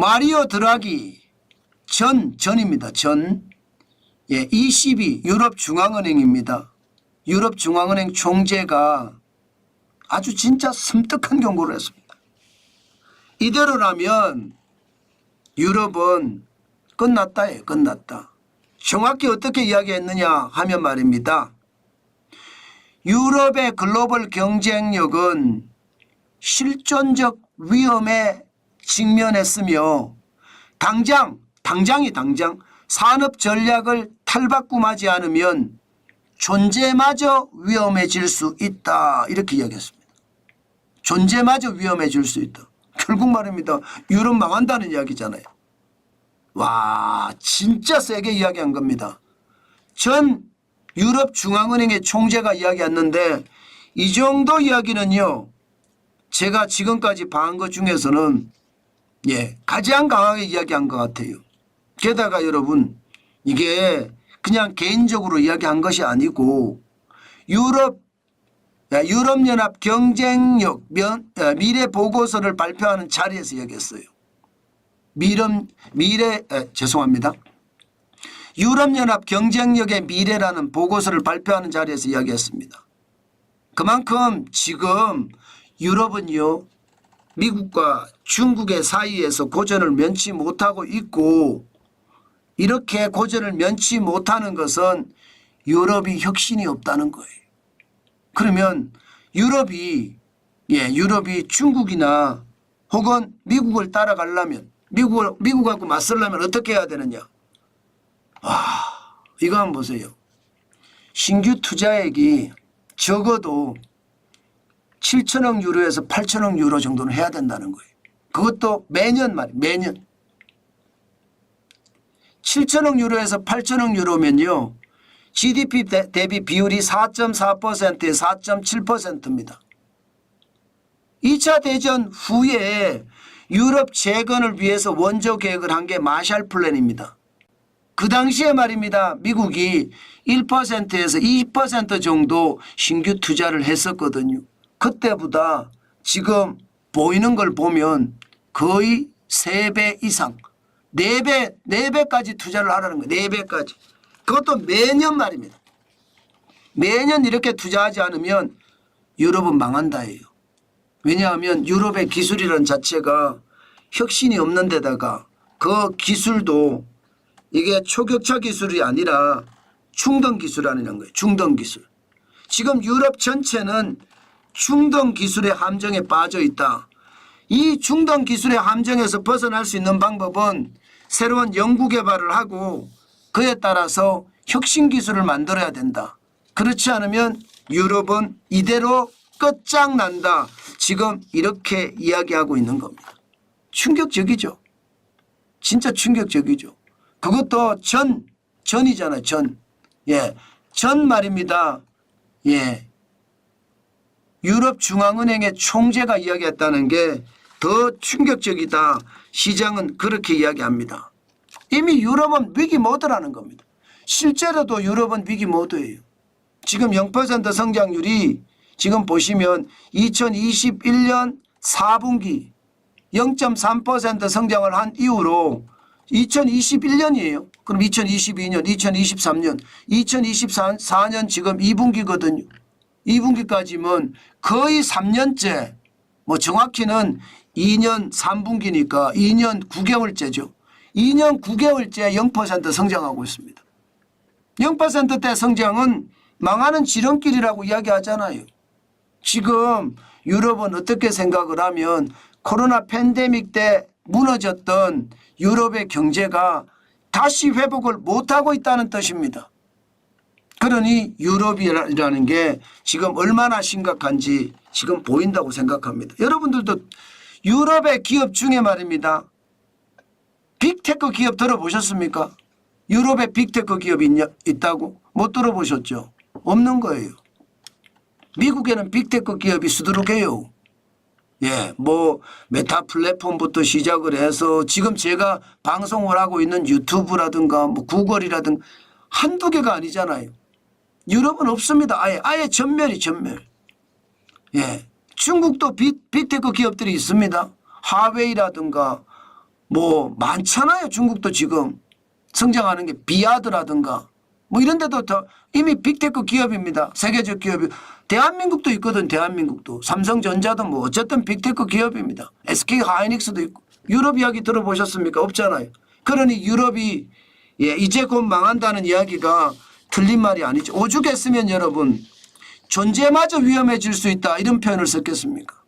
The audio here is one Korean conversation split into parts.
마리오 드라기 전입니다. 예, ECB 유럽중앙은행입니다. 유럽중앙은행 총재가 아주 진짜 섬뜩한 경고를 했습니다. 이대로라면 유럽은 끝났다예요. 끝났다. 정확히 어떻게 이야기했느냐 하면 말입니다. 유럽의 글로벌 경쟁력은 실존적 위험에 직면했으며 당장 산업 전략을 탈바꿈하지 않으면 존재마저 위험해질 수 있다. 이렇게 이야기했습니다. 존재마저 위험해질 수 있다. 결국 말입니다. 유럽 망한다는 이야기잖아요. 와, 진짜 세게 이야기한 겁니다. 전 유럽중앙은행의 총재가 이야기했는데 이 정도 이야기는요. 제가 지금까지 봐한 것 중에서는 가장 강하게 이야기한 것 같아요. 게다가 여러분 이게 그냥 개인적으로 이야기한 것이 아니고 유럽연합 경쟁력 미래 보고서를 발표하는 자리에서 이야기했어요. 죄송합니다. 유럽연합 경쟁력의 미래라는 보고서를 발표하는 자리에서 이야기했습니다. 그만큼 지금 유럽은요. 미국과 중국의 사이에서 고전을 면치 못하고 있고 이렇게 고전을 면치 못하는 것은 유럽이 혁신이 없다는 거예요. 그러면 유럽이 중국이나 혹은 미국을 따라가려면 미국하고 맞서려면 어떻게 해야 되느냐. 이거 한번 보세요. 신규 투자액이 적어도 7천억 유로에서 8천억 유로 정도는 해야 된다는 거예요. 그것도 매년 7천억 유로에서 8천억 유로면요. GDP 대비 비율이 4.4%에 4.7%입니다. 2차 대전 후에 유럽 재건을 위해서 원조 계획을 한 게 마샬 플랜입니다. 그 당시에 말입니다. 미국이 1%에서 2% 정도 신규 투자를 했었거든요. 그때보다 지금 보이는 걸 보면 거의 3배 이상 4배까지 투자를 하라는 거예요. 4배까지. 그것도 매년 말입니다. 매년 이렇게 투자하지 않으면 유럽은 망한다예요. 왜냐하면 유럽의 기술이라는 자체가 혁신이 없는 데다가 그 기술도 이게 초격차 기술이 아니라 중등 기술이라는 거예요. 중등 기술. 지금 유럽 전체는 중등 기술의 함정에 빠져 있다. 이 중등 기술의 함정에서 벗어날 수 있는 방법은 새로운 연구 개발을 하고 그에 따라서 혁신 기술을 만들어야 된다. 그렇지 않으면 유럽은 이대로 끝장난다. 지금 이렇게 이야기하고 있는 겁니다. 충격적이죠. 진짜 충격적이죠. 그것도 전이잖아요. 전 말입니다. 유럽중앙은행의 총재가 이야기했다는 게 더 충격적이다. 시장은 그렇게 이야기합니다. 이미 유럽은 위기 모드라는 겁니다. 실제로도 유럽은 위기 모드예요. 지금 0% 성장률이 지금 보시면 2021년 4분기 0.3% 성장을 한 이후로 2021년이에요. 그럼 2022년, 2023년, 2024년 지금 2분기거든요. 2분기까지면 거의 3년째, 정확히는 2년 3분기니까 2년 9개월째죠. 2년 9개월째 0% 성장하고 있습니다. 0%대 성장은 망하는 지름길이라고 이야기하잖아요. 지금 유럽은 어떻게 생각을 하면 코로나 팬데믹 때 무너졌던 유럽의 경제가 다시 회복을 못하고 있다는 뜻입니다. 그러니 유럽이라는 게 지금 얼마나 심각한지 지금 보인다고 생각합니다. 여러분들도 유럽의 기업 중에 말입니다. 빅테크 기업 들어보셨습니까? 유럽에 빅테크 기업이 있다고? 못 들어보셨죠? 없는 거예요. 미국에는 빅테크 기업이 수두룩해요. 메타 플랫폼부터 시작을 해서 지금 제가 방송을 하고 있는 유튜브라든가 구글이라든가 한두 개가 아니잖아요. 유럽은 없습니다. 아예 전멸. 중국도 빅테크 기업들이 있습니다. 하웨이라든가 뭐 많잖아요. 중국도 지금 성장하는 게 비아드라든가 뭐 이런 데도 더 이미 빅테크 기업입니다. 세계적 기업이. 대한민국도 있거든. 대한민국도. 삼성전자도 뭐 어쨌든 빅테크 기업입니다. SK 하이닉스도 있고. 유럽 이야기 들어보셨습니까? 없잖아요. 그러니 유럽이 이제 곧 망한다는 이야기가 틀린 말이 아니죠. 오죽했으면 여러분 존재마저 위험해질 수 있다 이런 표현을 썼겠습니까?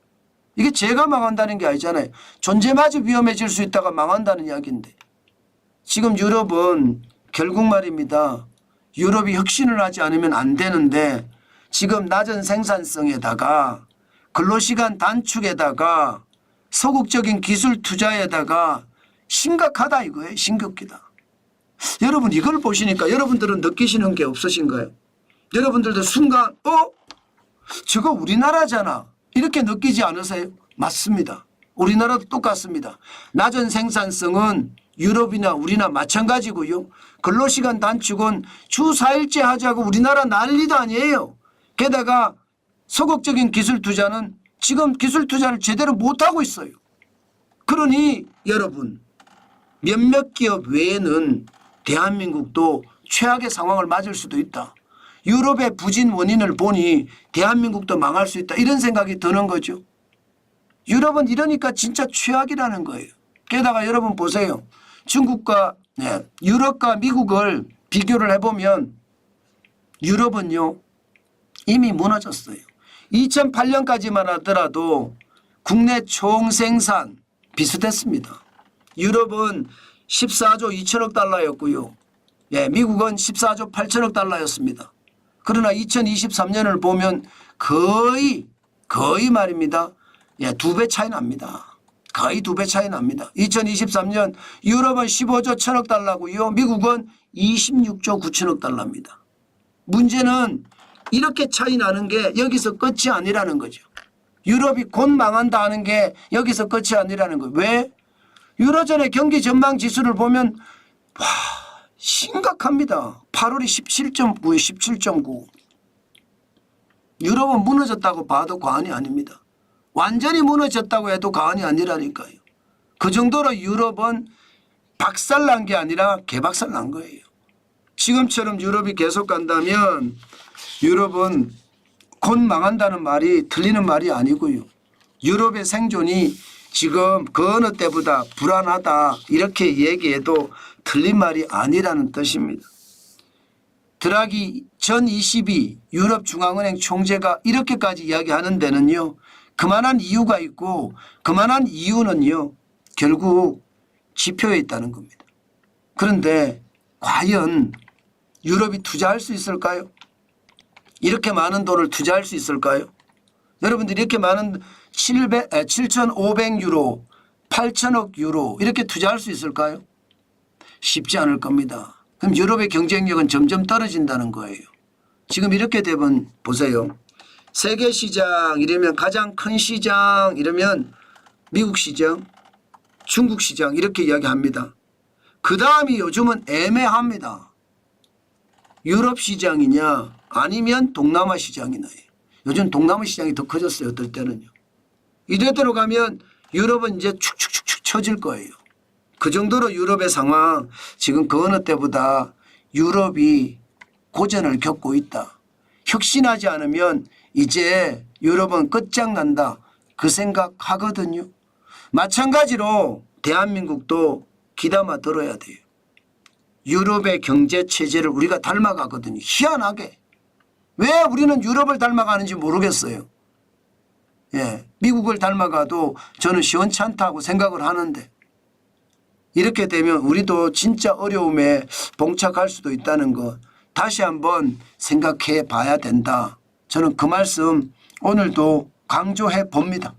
이게 제가 망한다는 게 아니잖아요. 존재마저 위험해질 수 있다가 망한다는 이야기인데 지금 유럽은 결국 말입니다. 유럽이 혁신을 하지 않으면 안 되는데 지금 낮은 생산성에다가 근로시간 단축에다가 소극적인 기술 투자에다가 심각하다 이거예요. 심각하다. 여러분 이걸 보시니까 여러분들은 느끼시는 게 없으신가요? 여러분들도 순간 저거 우리나라잖아 이렇게 느끼지 않으세요? 맞습니다. 우리나라도 똑같습니다. 낮은 생산성은 유럽이나 우리나 마찬가지고요. 근로시간 단축은 주 4일째 하자고 우리나라 난리도 아니에요. 게다가 소극적인 기술 투자는 지금 기술 투자를 제대로 못하고 있어요. 그러니 여러분 몇몇 기업 외에는 대한민국도 최악의 상황을 맞을 수도 있다. 유럽의 부진 원인을 보니 대한민국도 망할 수 있다. 이런 생각이 드는 거죠. 유럽은 이러니까 진짜 최악이라는 거예요. 게다가 여러분 보세요. 중국과 유럽과 미국을 비교를 해보면 유럽은요 이미 무너졌어요. 2008년까지만 하더라도 국내 총생산 비슷했습니다. 유럽은 14조 2천억 달러였고요. 미국은 14조 8천억 달러였습니다. 그러나 2023년을 보면 거의 말입니다. 2배 차이 납니다. 거의 2배 차이 납니다. 2023년 유럽은 15조 1천억 달러고요. 미국은 26조 9천억 달러입니다. 문제는 이렇게 차이 나는 게 여기서 끝이 아니라는 거죠. 유럽이 곧 망한다 하는 게 여기서 끝이 아니라는 거예요. 왜? 유로존의 경기 전망 지수를 보면 심각합니다. 8월이 17.9에 17.9. 유럽은 무너졌다고 봐도 과언이 아닙니다. 완전히 무너졌다고 해도 과언이 아니라니까요. 그 정도로 유럽은 박살난 게 아니라 개박살난 거예요. 지금처럼 유럽이 계속 간다면 유럽은 곧 망한다는 말이 틀리는 말이 아니고요. 유럽의 생존이 지금 그 어느 때보다 불안하다 이렇게 얘기해도 틀린 말이 아니라는 뜻입니다. 드라기 전 22 유럽중앙은행 총재가 이렇게까지 이야기하는 데는요. 그만한 이유가 있고 그만한 이유는요. 결국 지표에 있다는 겁니다. 그런데 과연 유럽이 투자할 수 있을까요? 이렇게 많은 돈을 투자할 수 있을까요? 여러분들이 이렇게 많은 7,500유로, 8천억 유로 이렇게 투자할 수 있을까요? 쉽지 않을 겁니다. 그럼 유럽의 경쟁력은 점점 떨어진다는 거예요. 지금 이렇게 되면 보세요. 세계 시장 이러면 가장 큰 시장 이러면 미국 시장, 중국 시장 이렇게 이야기합니다. 그 다음이 요즘은 애매합니다. 유럽 시장이냐 아니면 동남아 시장이냐. 요즘 동남아 시장이 더 커졌어요. 어떨 때는요. 이대로 가면 유럽은 이제 축축축축 처질 거예요. 그 정도로 유럽의 상황 지금 그 어느 때보다 유럽이 고전을 겪고 있다. 혁신하지 않으면 이제 유럽은 끝장난다. 그 생각하거든요. 마찬가지로 대한민국도 귀담아 들어야 돼요. 유럽의 경제 체제를 우리가 닮아가거든요. 희한하게. 왜 우리는 유럽을 닮아가는지 모르겠어요. 미국을 닮아가도 저는 시원찮다고 생각을 하는데 이렇게 되면 우리도 진짜 어려움에 봉착할 수도 있다는 것 다시 한번 생각해 봐야 된다. 저는 그 말씀 오늘도 강조해 봅니다.